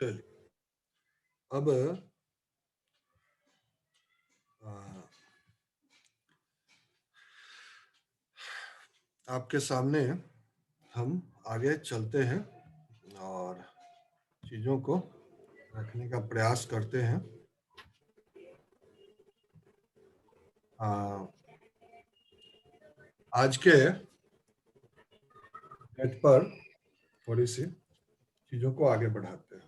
चलिए अब आपके सामने हम आगे चलते हैं और चीज़ों को रखने का प्रयास करते हैं। आज के डेट पर थोड़ी सी चीज़ों को आगे बढ़ाते हैं।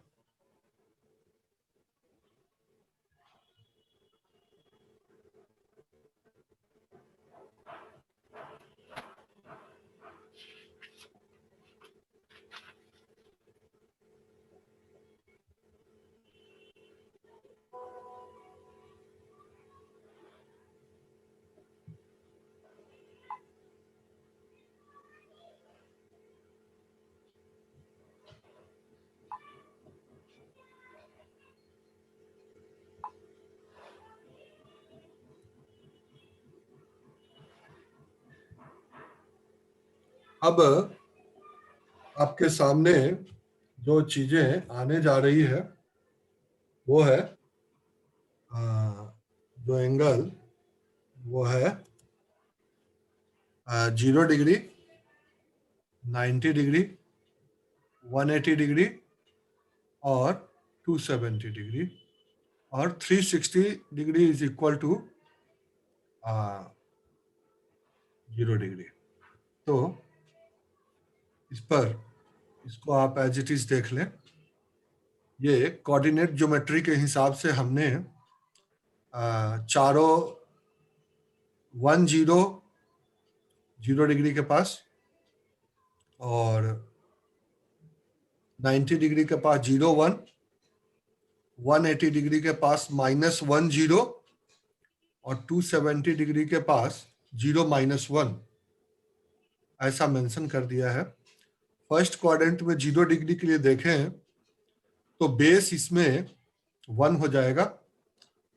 अब आपके सामने जो चीजें आने जा रही है वो है जो एंगल वो है 0 डिग्री, 90 डिग्री, 180 डिग्री और 270 डिग्री और 360 degree is equal to 0 degree. तो इसको आप एज इट इज देख लें। ये कोऑर्डिनेट ज्योमेट्री के हिसाब से हमने चारों 0 डिग्री के पास और 90 डिग्री के पास 0 1, 180 डिग्री के पास -1 0 और 270 डिग्री के पास 0 -1 ऐसा मेंशन कर दिया है। फर्स्ट क्वाड्रेंट में 0 डिग्री के लिए देखें तो बेस इसमें 1 हो जाएगा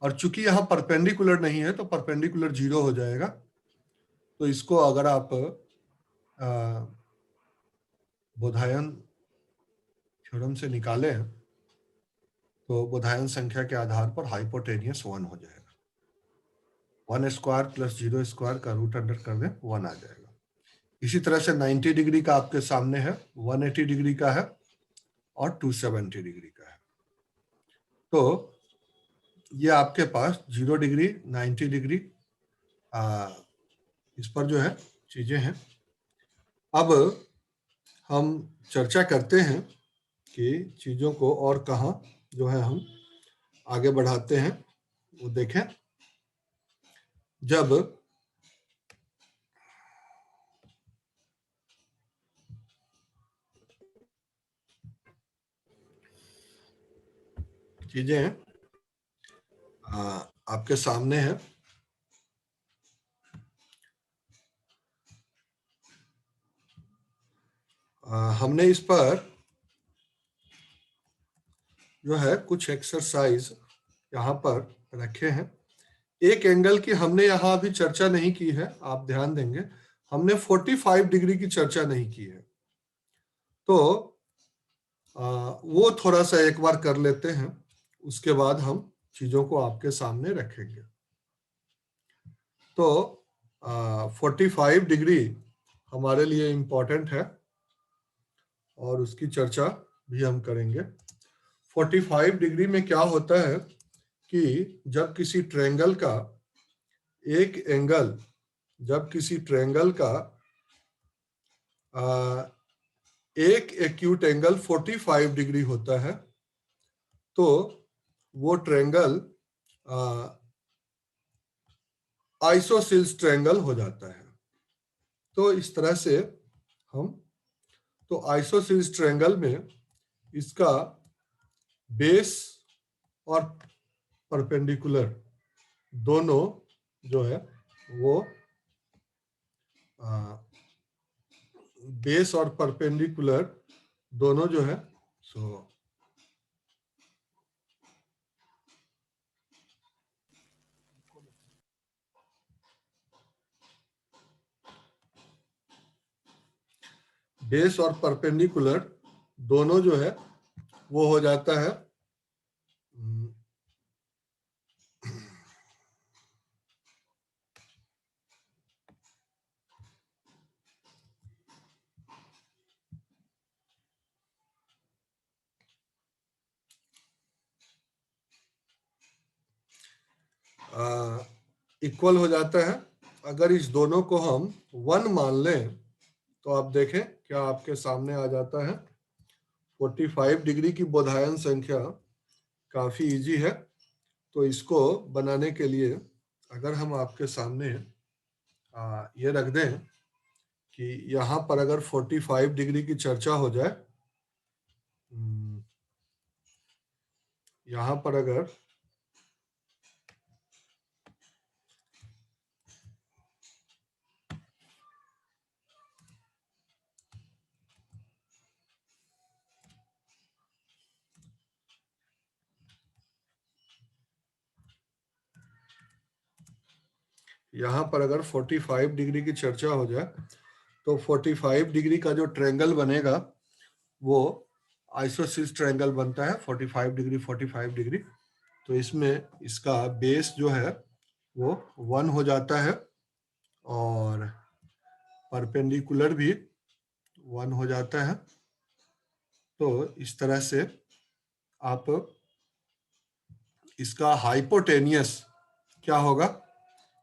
और चूंकि यहाँ परपेंडिकुलर नहीं है तो परपेंडिकुलर 0 हो जाएगा। तो इसको अगर आप बोधायन थ्योरम से निकालें तो बोधायन संख्या के आधार पर हाइपोटेनियस 1 हो जाएगा। 1 स्क्वायर प्लस 0 स्क्वायर का रूट अंडर कर दें 1 आ जाएगा। इसी तरह से 90 डिग्री का आपके सामने है, 180 डिग्री का है और 270 डिग्री का है। तो ये आपके पास 0 डिग्री, 90 डिग्री इस पर जो है चीजें हैं। अब हम चर्चा करते हैं कि चीजों को और कहाँ जो है हम आगे बढ़ाते हैं। वो देखें, जब चीजें आपके सामने है, हमने इस पर जो है कुछ एक्सरसाइज यहाँ पर रखे हैं। एक एंगल की हमने यहाँ अभी चर्चा नहीं की है, आप ध्यान देंगे हमने 45 डिग्री की चर्चा नहीं की है। तो वो थोड़ा सा एक बार कर लेते हैं, उसके बाद हम चीजों को आपके सामने रखेंगे। तो 45 डिग्री हमारे लिए इम्पोर्टेंट है और उसकी चर्चा भी हम करेंगे। 45 डिग्री में क्या होता है कि जब किसी ट्रायंगल का एक एंगल, जब किसी ट्रायंगल का एक एक्यूट एंगल 45 डिग्री होता है तो वो ट्रायंगल आइसोसेल्स ट्रायंगल हो जाता है। तो इस तरह से हम, तो आइसोसेल्स ट्रायंगल में इसका बेस और परपेंडिकुलर दोनों जो है वो बेस और परपेंडिकुलर दोनों जो है सो बेस और परपेंडिकुलर दोनों जो है वो हो जाता है इक्वल हो जाता है। अगर इस दोनों को हम 1 मान लें तो आप देखें क्या आपके सामने आ जाता है। 45 डिग्री की बोधायन संख्या काफी इजी है। तो इसको बनाने के लिए अगर हम आपके सामने ये रख दें कि यहाँ पर अगर 45 डिग्री की चर्चा हो जाए, यहाँ पर अगर यहाँ पर अगर 45 डिग्री की चर्चा हो जाए तो 45 डिग्री का जो ट्रायंगल बनेगा वो आइसोसिस ट्रायंगल बनता है। 45 डिग्री 45 डिग्री। तो इसमें इसका बेस जो है वो 1 हो जाता है और परपेंडिकुलर भी 1 हो जाता है। तो इस तरह से आप इसका हाइपोटेनियस क्या होगा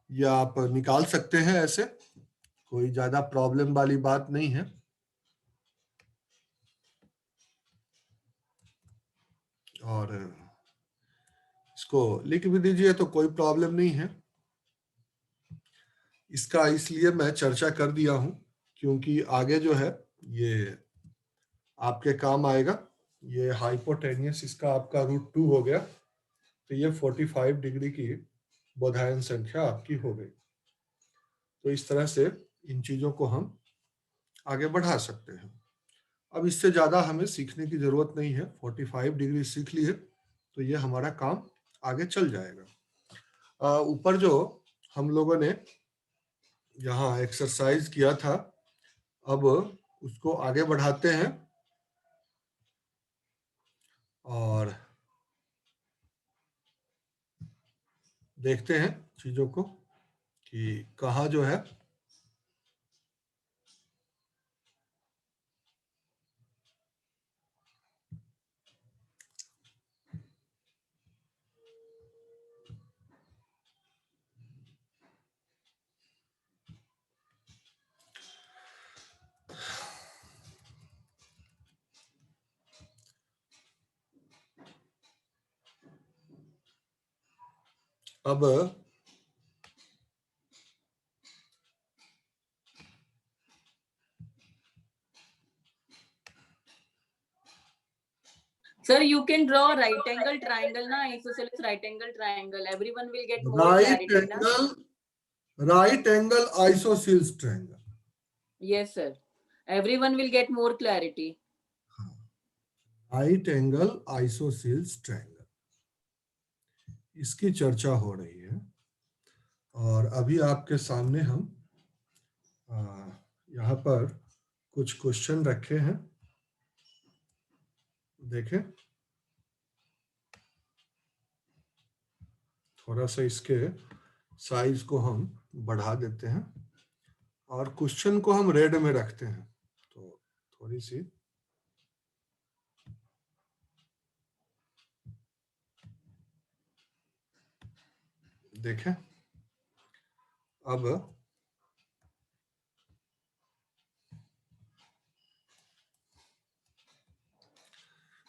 ये आप निकाल सकते हैं। ऐसे कोई ज्यादा प्रॉब्लम वाली बात नहीं है। और इसको लिख भी दीजिए तो कोई प्रॉब्लम नहीं है। इसका इसलिए मैं चर्चा कर दिया हूं क्योंकि आगे जो है ये आपके काम आएगा। ये हाइपोटेनियस इसका आपका √2 हो गया। तो ये 45 डिग्री की बोधायन संख्या आपकी हो गई। तो इस तरह से इन चीजों को हम आगे बढ़ा सकते हैं। अब इससे ज्यादा हमें सीखने की जरूरत नहीं है। 45 डिग्री सीख लिए तो ये हमारा काम आगे चल जाएगा। ऊपर जो हम लोगों ने यहाँ एक्सरसाइज किया था अब उसको आगे बढ़ाते हैं और देखते हैं चीजों को कि कहाँ जो है अब Sir, you can draw right angle triangle na, isosceles right angle triangle. Everyone will get more clarity na. Right angle isosceles triangle. Yes sir, everyone will get more clarity. Right angle isosceles triangle इसकी चर्चा हो रही है। और अभी आपके सामने हम यहाँ पर कुछ क्वेश्चन रखे हैं। देखें थोड़ा सा इसके साइज को हम बढ़ा देते हैं और क्वेश्चन को हम रेड में रखते हैं। तो थोड़ी सी देखें। अब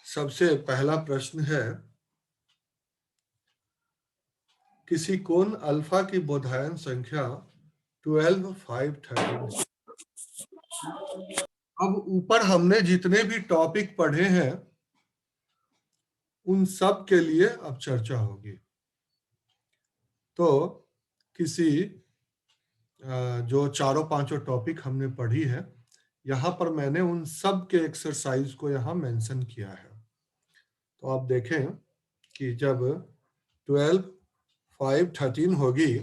सबसे पहला प्रश्न है किसी कोण अल्फा की बोधायन संख्या 12, 5, 13। अब ऊपर हमने जितने भी टॉपिक पढ़े हैं उन सब के लिए अब चर्चा होगी। तो किसी जो चारों पांचों टॉपिक हमने पढ़ी है यहाँ पर मैंने उन सब के एक्सरसाइज को यहाँ मेंशन किया है। तो आप देखें कि जब 12, 5, 13 होगी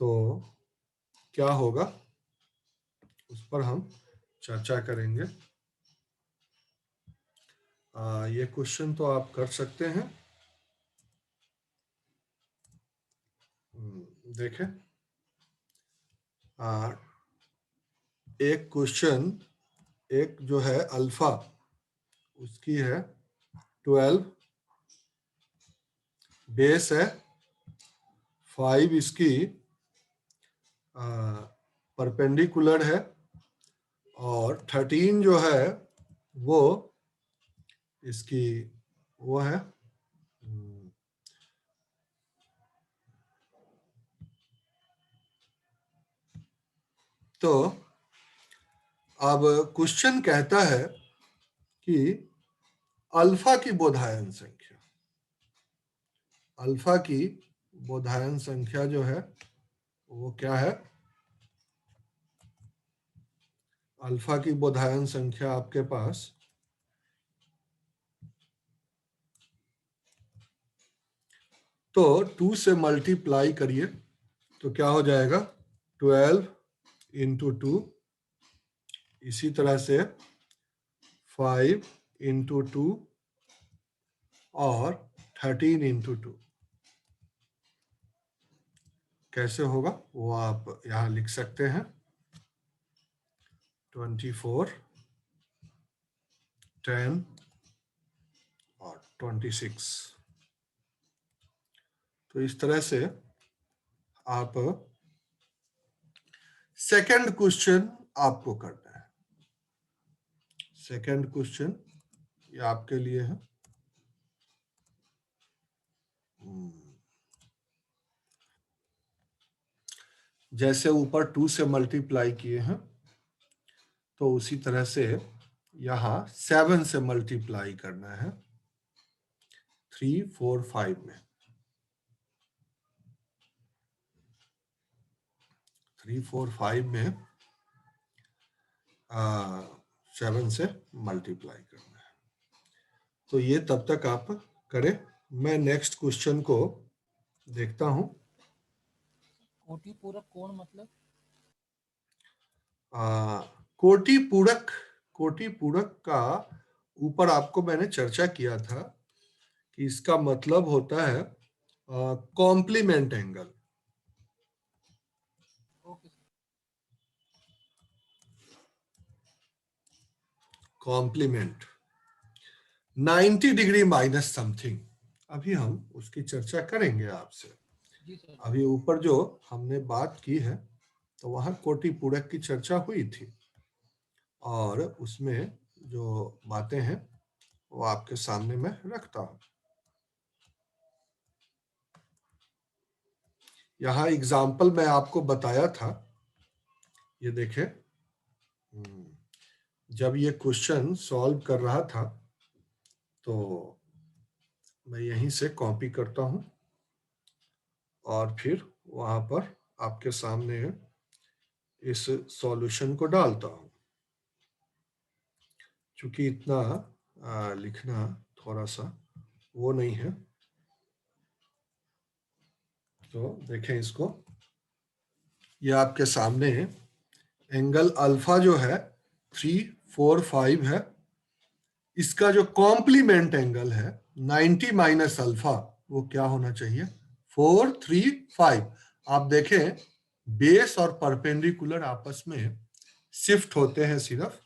तो क्या होगा उस पर हम चर्चा करेंगे। ये क्वेश्चन तो आप कर सकते हैं। देखें, एक क्वेश्चन, एक जो है अल्फा, उसकी है 12, बेस है 5, इसकी परपेंडिकुलर है, और 13 जो है वो इसकी वो है तो अब क्वेश्चन कहता है कि अल्फा की बोधायन संख्या, अल्फा की बोधायन संख्या जो है वो क्या है? अल्फा की बोधायन संख्या आपके पास तो 2 से मल्टीप्लाई करिए तो क्या हो जाएगा? 12 इंटू 2, इसी तरह से 5 इंटू 2 और 13 इंटू 2। कैसे होगा वो आप यहाँ लिख सकते हैं। 24, 10 और 26। तो इस तरह से आप सेकंड क्वेश्चन आपको करना है। सेकंड क्वेश्चन ये आपके लिए है। जैसे ऊपर 2 से मल्टीप्लाई किए हैं तो उसी तरह से यहाँ 7 से मल्टीप्लाई करना है 3, 4, 5 में। 3, 4, 5 में 7 से मल्टीप्लाई करना है। तो ये तब तक आप करें, मैं नेक्स्ट क्वेश्चन को देखता हूं। कोटि पूरक कोण मतलब? कोटि पूरक, कोटि पूरक का ऊपर आपको मैंने चर्चा किया था कि इसका मतलब होता है complement angle. Okay. Complement 90 degree minus something, अभी हम उसकी चर्चा करेंगे आपसे। जी सर। अभी ऊपर जो हमने बात की है तो वहां कोटि पूरक की चर्चा हुई थी, और उसमें जो बातें हैं वो आपके सामने मैं रखता हूं। यहाँ एग्जाम्पल मैं आपको बताया था, ये देखें। जब ये क्वेश्चन सॉल्व कर रहा था तो मैं यहीं से कॉपी करता हूं और फिर वहां पर आपके सामने इस सॉल्यूशन को डालता हूं। क्योंकि इतना लिखना थोड़ा सा वो नहीं है, तो देखें इसको। ये आपके सामने एंगल अल्फा जो है 3, 4, 5 है। इसका जो कॉम्प्लीमेंट एंगल है 90 माइनस अल्फा, वो क्या होना चाहिए? 4, 3, 5। आप देखें बेस और परपेंडिकुलर आपस में शिफ्ट होते हैं सिर्फ,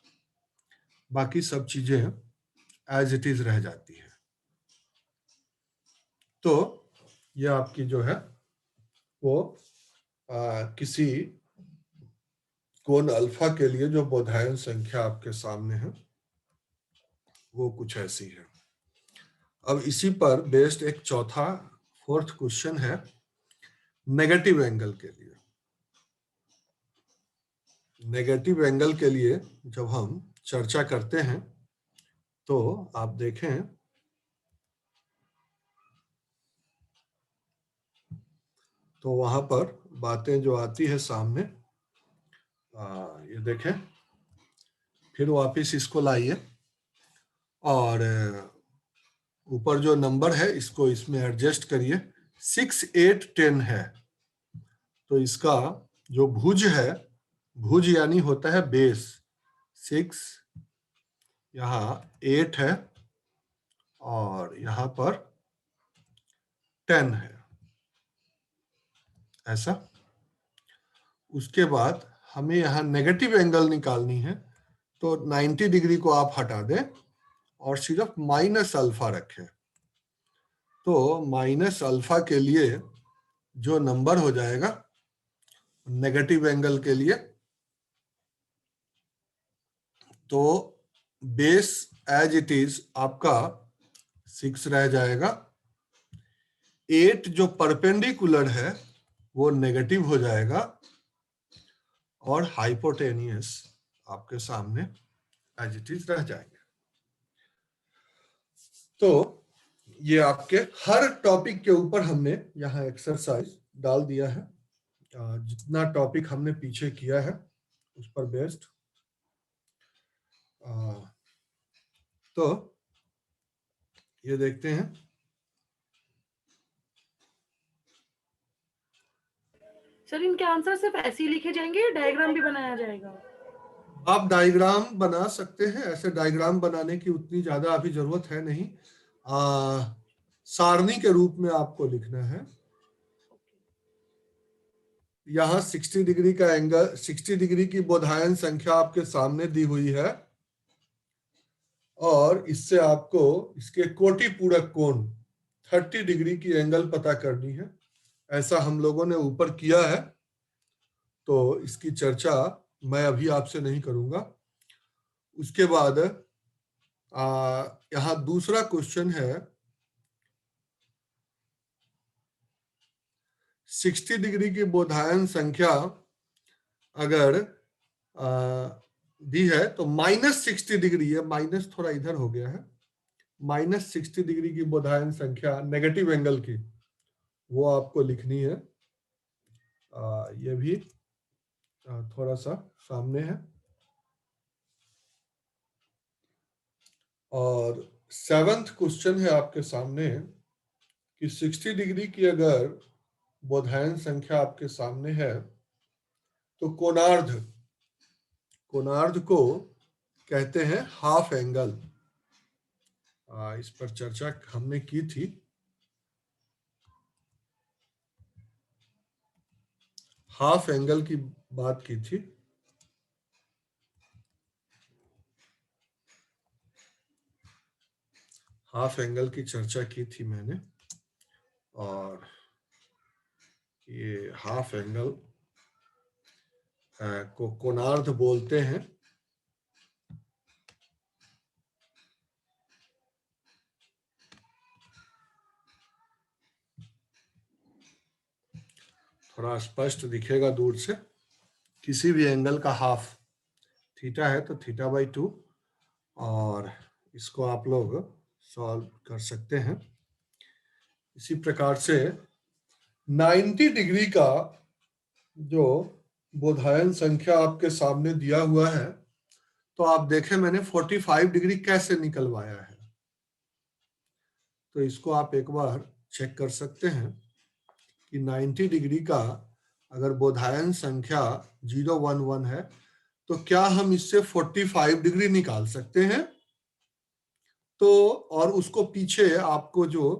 बाकी सब चीजें एज इट इज रह जाती है। तो ये आपकी जो है वो किसी कोण अल्फा के लिए जो बोधायन संख्या आपके सामने है वो कुछ ऐसी है। अब इसी पर बेस्ड एक चौथा, फोर्थ क्वेश्चन है नेगेटिव एंगल के लिए। नेगेटिव एंगल के लिए जब हम चर्चा करते हैं तो आप देखें तो वहां पर बातें जो आती है सामने, ये देखें, फिर वापिस इसको लाइए और ऊपर जो नंबर है इसको इसमें एडजस्ट करिए। 6, 8, 10 है, तो इसका जो भुज है, भुज यानी होता है बेस। 6, यहाँ 8 है और यहां पर 10 है, ऐसा। उसके बाद हमें यहाँ नेगेटिव एंगल निकालनी है, तो 90 डिग्री को आप हटा दें और सिर्फ माइनस अल्फा रखें। तो माइनस अल्फा के लिए जो नंबर हो जाएगा नेगेटिव एंगल के लिए, तो बेस एज इट इज आपका 6 रह जाएगा। 8 जो परपेंडिकुलर है वो नेगेटिव हो जाएगा और हाइपोटेनियस आपके सामने एज इट इज रह जाएंगे। तो ये आपके हर टॉपिक के ऊपर हमने यहाँ एक्सरसाइज डाल दिया है। जितना टॉपिक हमने पीछे किया है उस पर बेस्ड। तो ये देखते हैं। सर इनके आंसर सिर्फ ऐसे ही लिखे जाएंगे या डायग्राम भी बनाया जाएगा? आप डायग्राम बना सकते हैं, ऐसे डायग्राम बनाने की उतनी ज्यादा अभी जरूरत है नहीं। सारणी के रूप में आपको लिखना है। यहाँ 60 डिग्री का एंगल, 60 डिग्री की बोधायन संख्या आपके सामने दी हुई है और इससे आपको इसके कोटि पूरक कोण 30 डिग्री की एंगल पता करनी है। ऐसा हम लोगों ने ऊपर किया है, तो इसकी चर्चा मैं अभी आपसे नहीं करूंगा। उसके बाद यहाँ दूसरा क्वेश्चन है, 60 डिग्री की बोधायन संख्या अगर दी है तो -60 डिग्री है, माइनस थोड़ा इधर हो गया है, -60 डिग्री की बोधायन संख्या नेगेटिव एंगल की, वो आपको लिखनी है। ये भी थोड़ा सा सामने है। और 7th क्वेश्चन है आपके सामने कि 60 डिग्री की अगर बोधायन संख्या आपके सामने है तो कोणार्ध, कोणार्ध को कहते हैं हाफ एंगल। इस पर चर्चा हमने की थी। हाफ एंगल की बात की थी। हाफ एंगल की चर्चा की थी मैंने, और ये हाफ एंगल को कोणार्ध बोलते हैं। थोड़ा स्पष्ट दिखेगा दूर से। किसी भी एंगल का हाफ, थीटा है तो θ/2, और इसको आप लोग सॉल्व कर सकते हैं। इसी प्रकार से 90 डिग्री का जो बोधायन संख्या आपके सामने दिया हुआ है, तो आप देखें मैंने 45 डिग्री कैसे निकलवाया है। तो इसको आप एक बार चेक कर सकते हैं कि 90 डिग्री का अगर बोधायन संख्या 011 है तो क्या हम इससे 45 डिग्री निकाल सकते हैं। तो और उसको पीछे आपको जो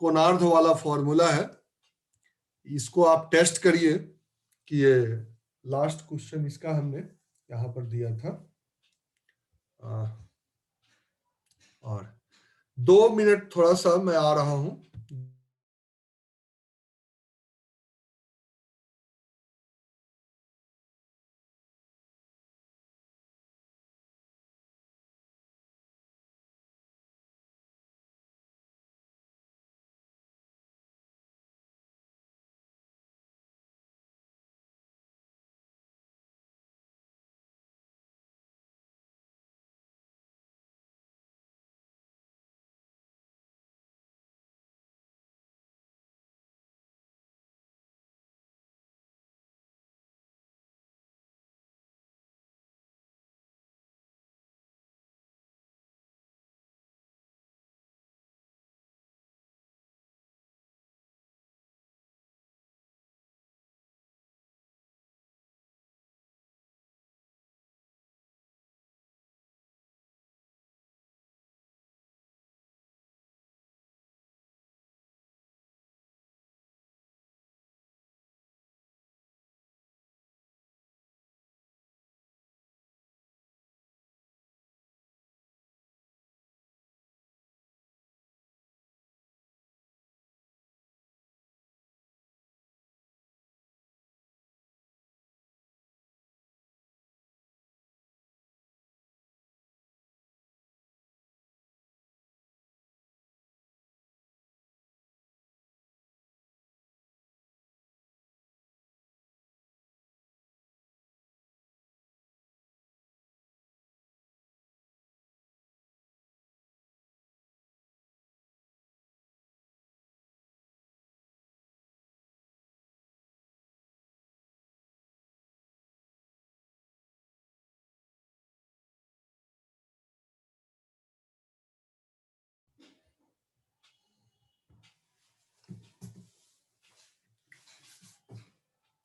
कोणार्ध वाला फॉर्मूला है, इसको आप टेस्ट करिए कि ये लास्ट क्वेश्चन इसका हमने यहाँ पर दिया था। और 2 मिनट थोड़ा सा मैं आ रहा हूं।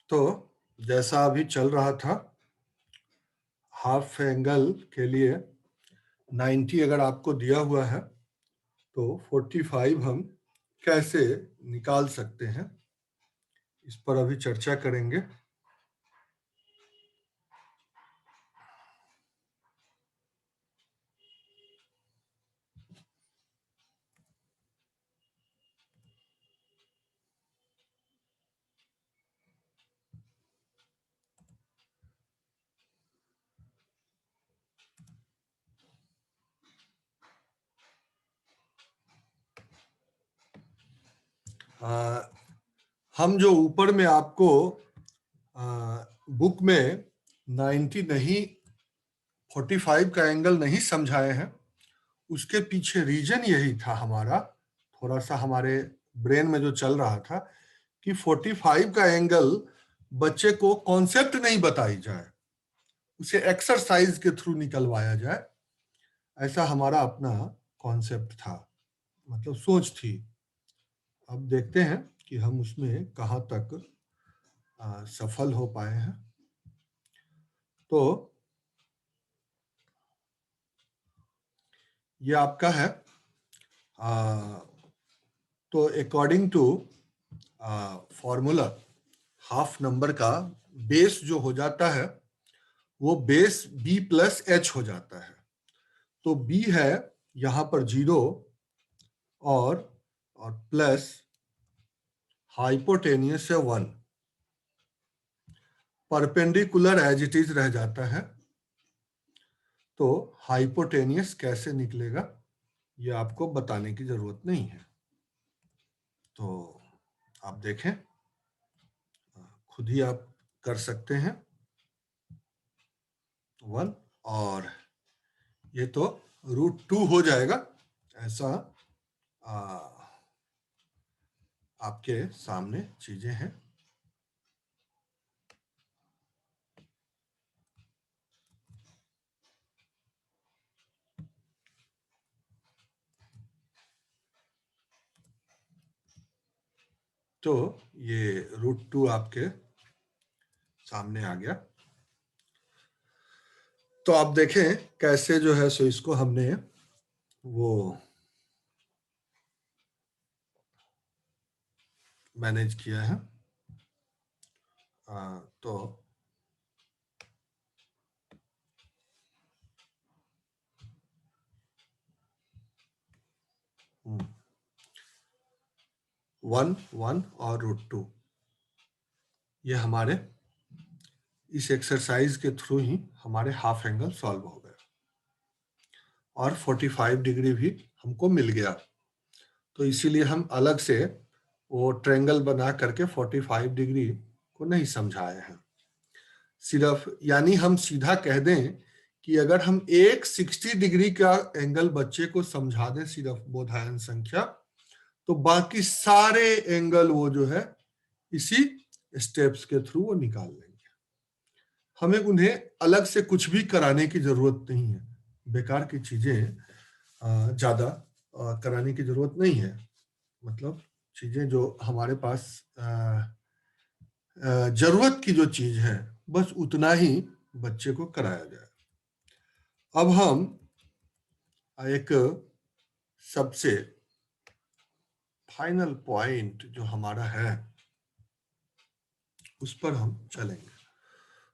तो जैसा अभी चल रहा था, हाफ एंगल के लिए 90 अगर आपको दिया हुआ है तो 45 हम कैसे निकाल सकते हैं, इस पर अभी चर्चा करेंगे। हम जो ऊपर में आपको बुक में 90 नहीं 45 का एंगल नहीं समझाए हैं, उसके पीछे रीजन यही था हमारा, थोड़ा सा हमारे ब्रेन में जो चल रहा था कि 45 का एंगल बच्चे को कॉन्सेप्ट नहीं बताई जाए, उसे एक्सरसाइज के थ्रू निकलवाया जाए, ऐसा हमारा अपना कॉन्सेप्ट था, मतलब सोच थी। अब देखते हैं कि हम उसमें कहाँ तक सफल हो पाए हैं। तो ये आपका है, तो according to formula half number का बेस जो हो जाता है वो बेस b प्लस एच हो जाता है। तो b है यहां पर 0 और प्लस हाइपोटेनियस है 1, परपेंडिकुलर एज इट इज रह जाता है। तो हाइपोटेनियस कैसे निकलेगा ये आपको बताने की जरूरत नहीं है, तो आप देखें, खुद ही आप कर सकते हैं। 1 और ये तो √2 हो जाएगा, ऐसा आपके सामने चीजें हैं। तो ये √2 आपके सामने आ गया। तो आप देखें कैसे जो है सो इसको हमने वो मैनेज किया है। तो वन और √2 ये हमारे इस एक्सरसाइज के थ्रू ही हमारे हाफ एंगल सॉल्व हो गए और 45 डिग्री भी हमको मिल गया। तो इसीलिए हम अलग से वो ट्रायंगल बना करके 45 डिग्री को नहीं समझाए हैं। सिर्फ यानी हम सीधा कह दें कि अगर हम एक 60 डिग्री का एंगल बच्चे को समझा दें सिर्फ बोधायन संख्या, तो बाकी सारे एंगल वो जो है इसी स्टेप्स के थ्रू वो निकाल लेंगे। हमें उन्हें अलग से कुछ भी कराने की जरूरत नहीं है, बेकार की चीजें ज्यादा कराने की जरूरत नहीं है। मतलब चीजें जो हमारे पास जरूरत की जो चीज है बस उतना ही बच्चे को कराया जाए। अब हम एक सबसे फाइनल पॉइंट जो हमारा है उस पर हम चलेंगे।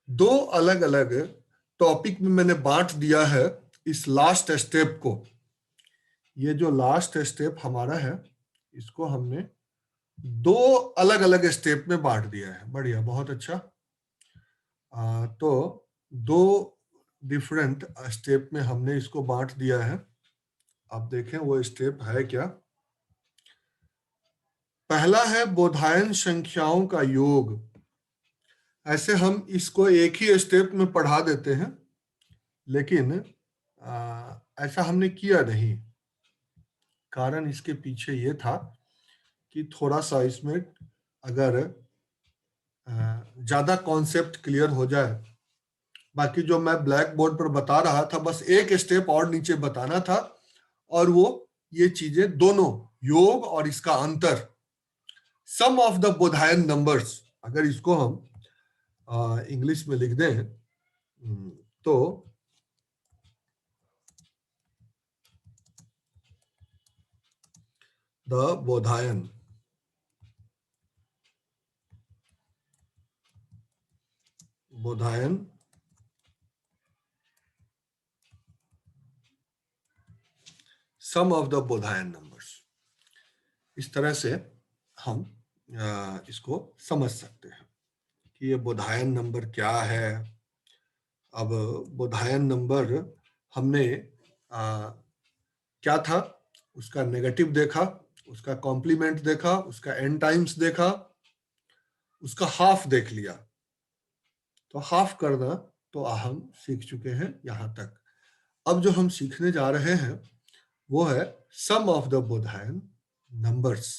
दो अलग अलग टॉपिक में मैंने बांट दिया है इस लास्ट स्टेप को। ये जो लास्ट स्टेप हमारा है इसको हमने दो अलग अलग स्टेप में बांट दिया है। बढ़िया, बहुत अच्छा। तो दो डिफरेंट स्टेप में हमने इसको बांट दिया है। आप देखें वो स्टेप है क्या। पहला है बोधायन संख्याओं का योग। ऐसे हम इसको एक ही स्टेप में पढ़ा देते हैं, लेकिन ऐसा हमने किया नहीं। कारण इसके पीछे ये था कि थोड़ा सा इसमें अगर ज्यादा कॉन्सेप्ट क्लियर हो जाए, बाकी जो मैं ब्लैक बोर्ड पर बता रहा था बस एक स्टेप और नीचे बताना था, और वो ये चीजें दोनों योग और इसका अंतर, sum of the Baudhayana numbers, अगर इसको हम इंग्लिश में लिख दें तो the Baudhayana sum of the Baudhayana numbers. इस तरह से हम इसको समझ सकते हैं कि ये बोधायन नंबर क्या है। अब बोधायन नंबर हमने क्या था, उसका नेगेटिव देखा, उसका कॉम्प्लीमेंट देखा, उसका एन टाइम्स देखा, उसका हाफ देख लिया। तो हाफ करना तो हम सीख चुके हैं यहाँ तक। अब जो हम सीखने जा रहे हैं वो है सम ऑफ द बोधायन नंबर्स,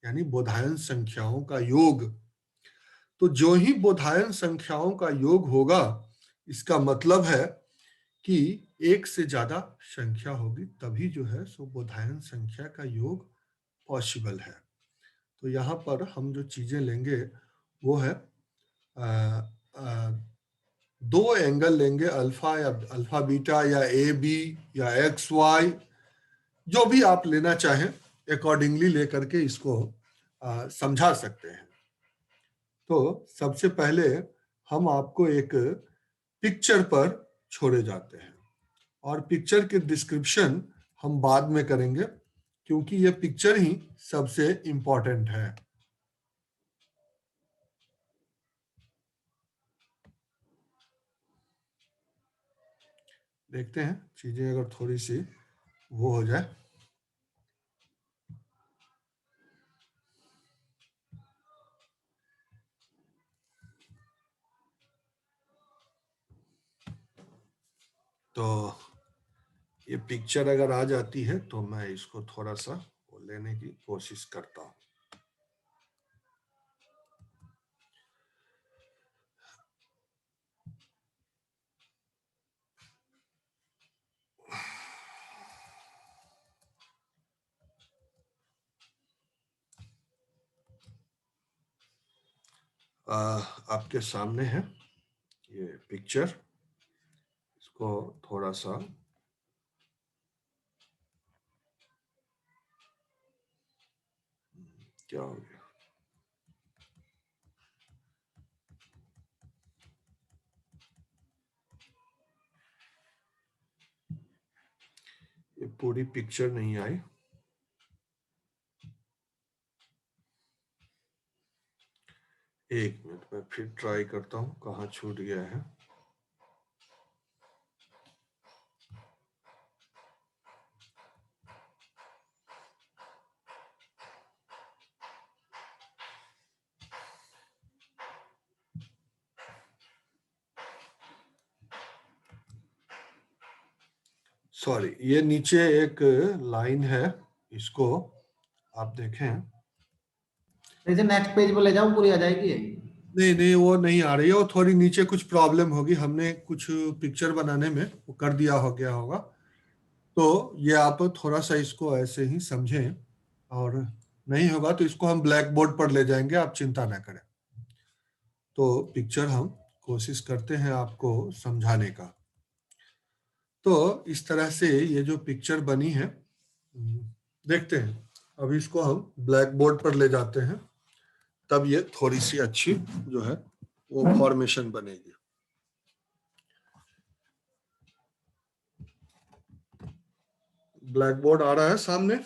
यानी बोधायन संख्याओं का योग। तो जो ही बोधायन संख्याओं का योग होगा, इसका मतलब है कि एक से ज्यादा संख्या होगी, तभी जो है सो बोधायन संख्या का योग पॉसिबल है। तो यहाँ पर हम जो चीजें लेंगे वो है दो एंगल लेंगे, अल्फा या अल्फा बीटा या ए बी या एक्स वाई, जो भी आप लेना चाहें अकॉर्डिंगली लेकर के इसको समझा सकते हैं। तो सबसे पहले हम आपको एक पिक्चर पर छोड़े जाते हैं और पिक्चर के डिस्क्रिप्शन हम बाद में करेंगे, क्योंकि ये पिक्चर ही सबसे इंपॉर्टेंट है। देखते हैं चीजें अगर थोड़ी सी वो हो जाए। तो ये पिक्चर अगर आ जाती है तो मैं इसको थोड़ा सा लेने की कोशिश करता हूँ। आपके सामने है ये पिक्चर, इसको थोड़ा सा क्या हो गया, ये पूरी पिक्चर नहीं आई। एक मिनट में फिर ट्राई करता हूँ, कहाँ छूट गया है। सॉरी, ये नीचे एक लाइन है, इसको आप देखें। जैसे नेक्स्ट पेज पर ले जाओ, पूरी आ जाएगी। नहीं नहीं, वो नहीं आ रही है, वो थोड़ी नीचे कुछ प्रॉब्लम होगी, हमने कुछ पिक्चर बनाने में वो कर दिया हो गया होगा। तो ये आप थोड़ा सा इसको ऐसे ही समझें, और नहीं होगा तो इसको हम ब्लैक बोर्ड पर ले जाएंगे, आप चिंता ना करें। तो पिक्चर हम कोशिश करते हैं आपको समझाने का। तो इस तरह से ये जो पिक्चर बनी है, देखते हैं। अब इसको हम ब्लैक बोर्ड पर ले जाते हैं, तब ये थोड़ी सी अच्छी जो है वो फॉर्मेशन बनेगी। ब्लैक बोर्ड आ रहा है सामने।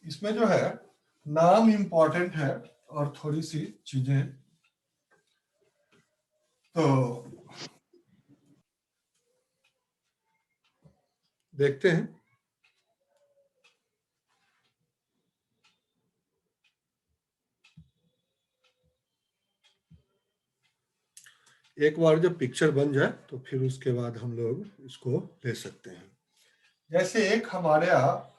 इसमें जो है नाम इंपॉर्टेंट है और थोड़ी सी चीजें। तो देखते हैं। एक बार जब पिक्चर बन जाए तो फिर उसके बाद हम लोग इसको ले सकते हैं। जैसे एक हमारे यहाँ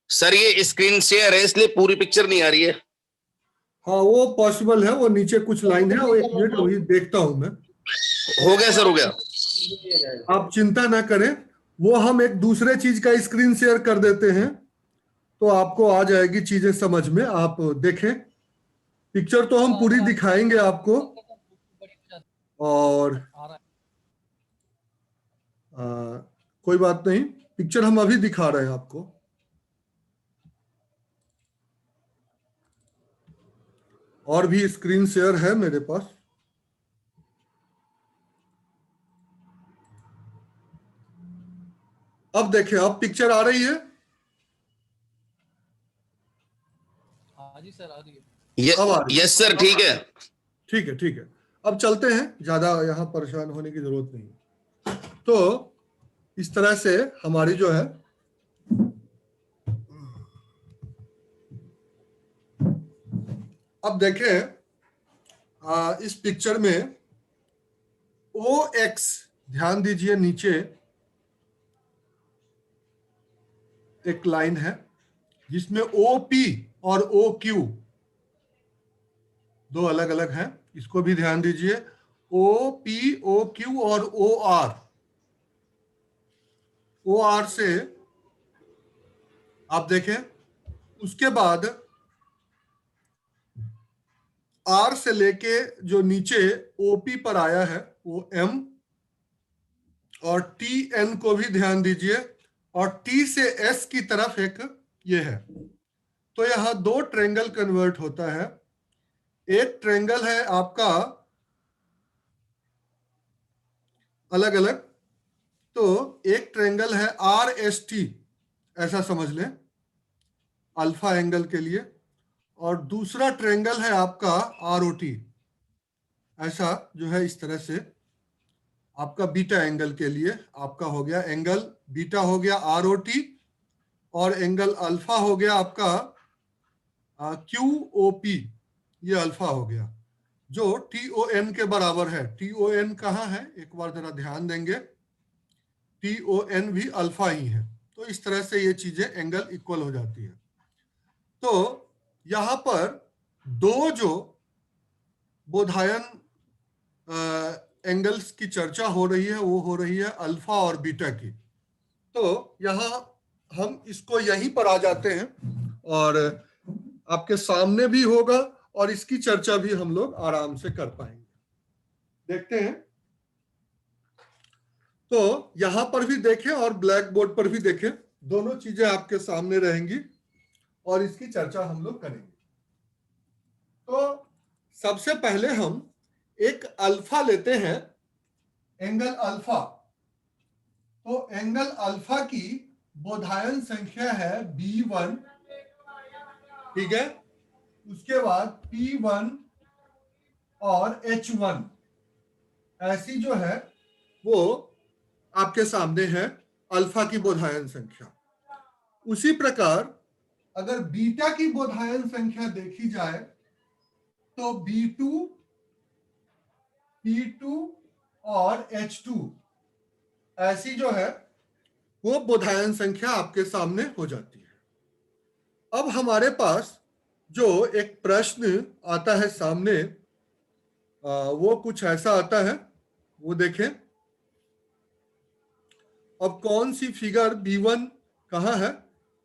सर ये स्क्रीन शेयर है, इसलिए पूरी पिक्चर नहीं आ रही है। हाँ वो पॉसिबल है, वो नीचे कुछ लाइन है, वो एक मिनट वही देखता हूं मैं। हो गया सर, हो गया। आप चिंता ना करें, वो हम एक दूसरे चीज का स्क्रीन शेयर कर देते हैं तो आपको आ जाएगी चीजें समझ में। आप देखें, पिक्चर तो हम पूरी दिखाएंगे आपको, और आ रहा है। कोई बात नहीं, पिक्चर हम अभी दिखा रहे हैं आपको। और भी स्क्रीन शेयर है मेरे पास। अब देखें, अब पिक्चर आ रही है। हाँ जी सर, आ रही है। अब आ रही है। यस सर, ठीक है। ठीक है, ठीक है। अब चलते हैं, ज्यादा यहाँ परेशान होने की जरूरत नहीं। तो इस तरह से हमारी जो है अब देखें, इस पिक्चर में OX, ध्यान दीजिए नीचे एक लाइन है जिसमें OP और OQ दो अलग अलग हैं, इसको भी ध्यान दीजिए। OP, OQ और OR से आप देखें, उसके बाद R से लेके जो नीचे OP पर आया है वो M, और TN को भी ध्यान दीजिए, और T से S की तरफ एक ये है। तो यहां दो ट्रायंगल कन्वर्ट होता है। एक ट्रायंगल है आपका अलग अलग, तो एक ट्रायंगल है RST, ऐसा समझ लें, अल्फा एंगल के लिए, और दूसरा ट्रायंगल है आपका ROT, ऐसा जो है इस तरह से आपका बीटा एंगल के लिए। आपका हो गया एंगल बीटा हो गया ROT, और एंगल अल्फा हो गया आपका QOP, ये अल्फा हो गया, जो TON के बराबर है। TON कहाँ है, एक बार जरा ध्यान देंगे, TON भी अल्फा ही है। तो इस तरह से ये चीजें एंगल इक्वल हो जाती है। तो यहां पर दो जो बोधायन एंगल्स की चर्चा हो रही है वो हो रही है अल्फा और बीटा की। तो यहां हम इसको यहीं पर आ जाते हैं, और आपके सामने भी होगा और इसकी चर्चा भी हम लोग आराम से कर पाएंगे। देखते हैं, तो यहां पर भी देखें और ब्लैक बोर्ड पर भी देखें, दोनों चीजें आपके सामने रहेंगी और इसकी चर्चा हम लोग करेंगे। तो सबसे पहले हम एक अल्फा लेते हैं, एंगल अल्फा। तो एंगल अल्फा की बोधायन संख्या है B1, ठीक है। उसके बाद P1 और H1, ऐसी जो है वो आपके सामने है अल्फा की बोधायन संख्या। उसी प्रकार अगर बीटा की बोधायन संख्या देखी जाए तो B2, P2 और H2, ऐसी जो है वो बोधायन संख्या आपके सामने हो जाती है। अब हमारे पास जो एक प्रश्न आता है सामने, वो कुछ ऐसा आता है, वो देखें। अब कौन सी फिगर B1 कहाँ है,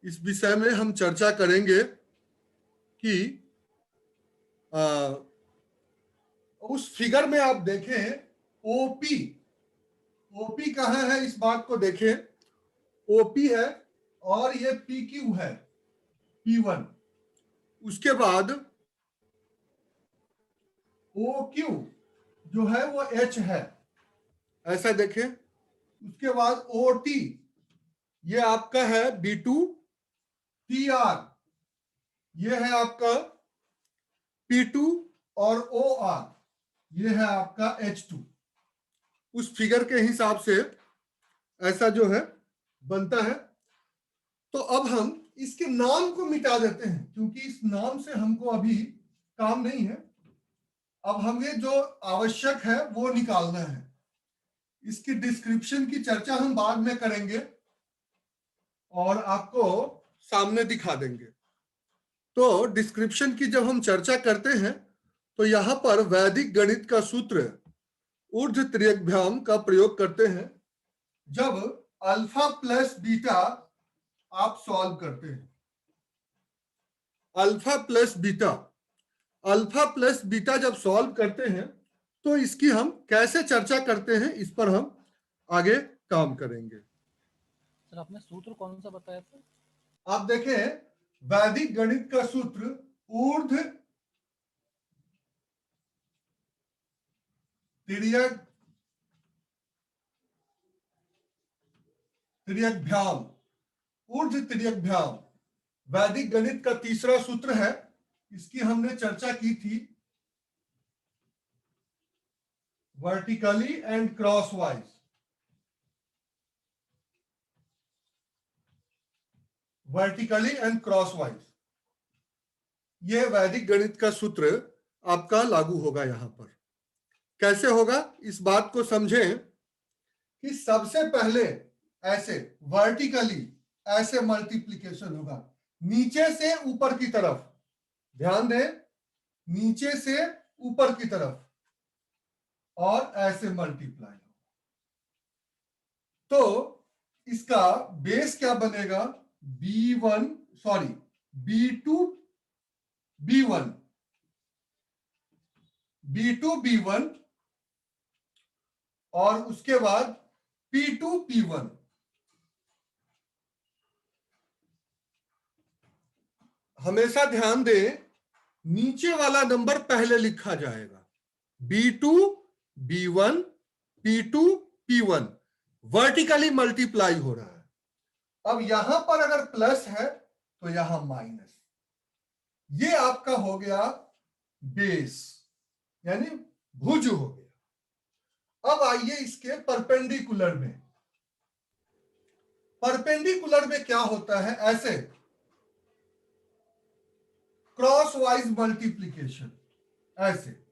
इस विषय में हम चर्चा करेंगे कि उस फिगर में आप देखें OP कहाँ है, इस बात को देखें। OP है और ये PQ है, P1। उसके बाद OQ जो है वो H है, ऐसा देखें। उसके बाद OT ये आपका है B2, PR ये है आपका P2, और OR ये है आपका H2। उस फिगर के हिसाब से ऐसा जो है बनता है। तो अब हम इसके नाम को मिटा देते हैं, क्योंकि इस नाम से हमको अभी काम नहीं है। अब हमें जो आवश्यक है वो निकालना है। इसकी डिस्क्रिप्शन की चर्चा हम बाद में करेंगे और आपको सामने दिखा देंगे। तो डिस्क्रिप्शन की जब हम चर्चा करते हैं तो यहां पर वैदिक गणित का सूत्र ऊर्ध्व त्रियग्भ्याम का प्रयोग करते हैं जब अल्फा प्लस बीटा आप सॉल्व करते हैं। अल्फा प्लस बीटा जब सॉल्व करते हैं तो इसकी हम कैसे चर्चा करते हैं, इस पर हम आगे काम करेंगे। सर आपने सूत्र कौन सा बताया था? आप देखें, वैदिक गणित का सूत्र ऊर्ध्व त्रियग्भ्याम, ऊर्ध्व त्रियग्भ्याम वैदिक गणित का तीसरा सूत्र है। इसकी हमने चर्चा की थी vertically and crosswise. Vertically and crosswise यह वैदिक गणित का सूत्र आपका लागू होगा। यहां पर कैसे होगा, इस बात को समझें कि सबसे पहले ऐसे वर्टिकली ऐसे मल्टीप्लिकेशन होगा, नीचे से ऊपर की तरफ। ध्यान दें, नीचे से ऊपर की तरफ और ऐसे मल्टीप्लाई। तो इसका बेस क्या बनेगा, B1 sorry B2 B1 B2 B1 और उसके बाद P2 P1। हमेशा ध्यान दें, नीचे वाला नंबर पहले लिखा जाएगा। B2 B1 P2 P1 vertically multiply हो रहा है। अब यहां पर अगर प्लस है तो यहां माइनस। ये आपका हो गया बेस, यानी भुज हो गया। अब आइए इसके परपेंडिकुलर में। परपेंडिकुलर में क्या होता है, ऐसे क्रॉस वाइज मल्टीप्लीकेशन, ऐसे